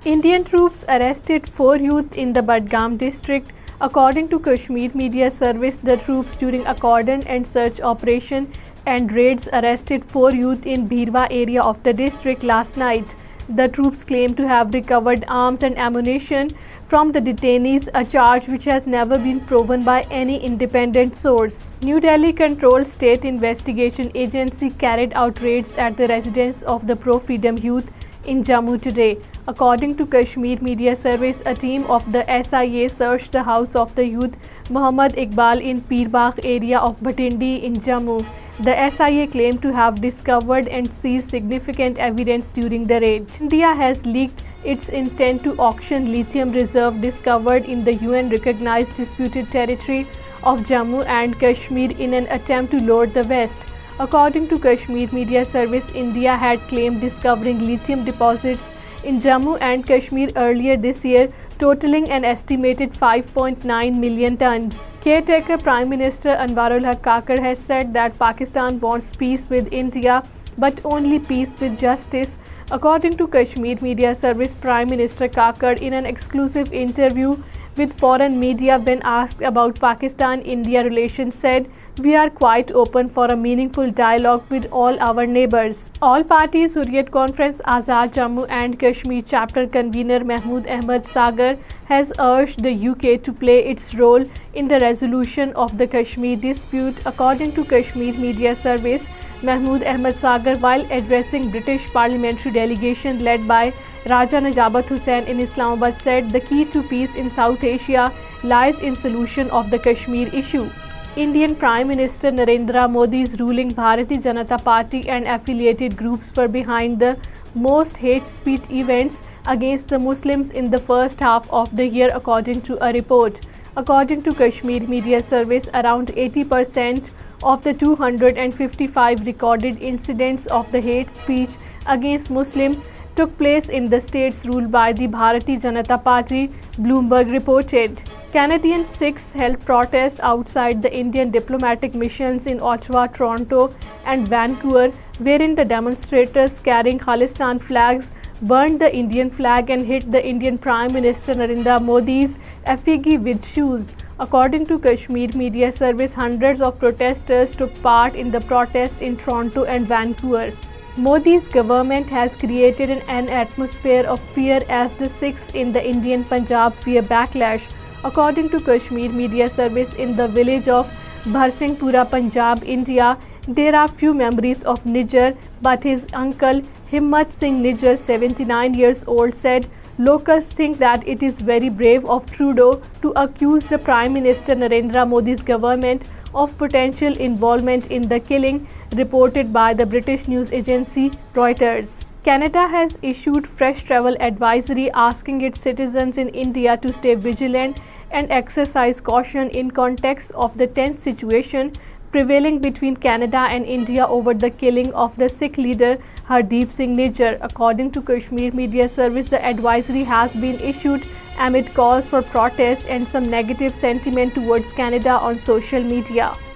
Indian troops arrested 4 youth in the Budgam district. According to Kashmir Media Service, the troops during a cordon and search operation and raids arrested 4 youth in Bhirwa area of the district last night. The troops claim to have recovered arms and ammunition from the detainees, a charge which has never been proven by any independent source. New Delhi-controlled State Investigation Agency carried out raids at the residence of the pro-freedom youth in Jammu today. According to Kashmir Media Service, a team of the SIA searched the house of the youth Muhammad Iqbal in Pirbagh area of Bhatindi in Jammu. The SIA claimed to have discovered and seized significant evidence during the raid. India has leaked its intent to auction lithium reserve discovered in the UN-recognized disputed territory of Jammu and Kashmir in an attempt to lure the West. According to Kashmir Media Service, India had claimed discovering lithium deposits in Jammu and Kashmir earlier this year, totaling an estimated 5.9 million tons. Caretaker Prime Minister Anwarul Haq Kakar has said that Pakistan wants peace with India, but only peace with justice. According to Kashmir Media Service, Prime Minister Kakar, in an exclusive interview with foreign media when asked about Pakistan-India relations, said, "We are quite open for a meaningful dialogue with all our neighbors." All Parties Hurriyat Conference Azad Jammu and Kashmir chapter convener Mahmood Ahmad Sagar has urged the UK to play its role in the resolution of the Kashmir dispute. According to Kashmir Media Service, Mahmood Ahmad Sagar, while addressing British parliamentary delegation led by Raja Najabat Hussain in Islamabad, said the key to peace in South Asia lies in solution of the Kashmir issue. Indian Prime Minister Narendra Modi's ruling Bharatiya Janata Party and affiliated groups were behind the most hate speech events against the Muslims in the first half of the year, according to a report. According to Kashmir Media Service, around 80% of the 255 recorded incidents of the hate speech against Muslims took place in the states ruled by the Bharatiya Janata Party, Bloomberg reported. Canadian Sikhs held protests outside the Indian diplomatic missions in Ottawa, Toronto and Vancouver, wherein the demonstrators carrying Khalistan flags burned the Indian flag and hit the Indian Prime Minister Narendra Modi's effigy with shoes. According to Kashmir Media Service, hundreds of protesters took part in the protests in Toronto and Vancouver. Modi's government has created an atmosphere of fear as the Sikhs in the Indian Punjab fear backlash. According to Kashmir Media Service, in the village of Bharsinghpura, Punjab, India, there are few memories of Nijjar, but his uncle Himmat Singh Nijjar, 79 years old, said, "Locals think that it is very brave of Trudeau to accuse the Prime Minister Narendra Modi's government of potential involvement in the killing," reported by the British news agency Reuters. Canada has issued fresh travel advisory asking its citizens in India to stay vigilant and exercise caution in context of the tense situation prevailing between Canada and India over the killing of the Sikh leader Hardeep Singh Nijjar. According to Kashmir Media Service, the advisory has been issued amid calls for protest and some negative sentiment towards Canada on social media.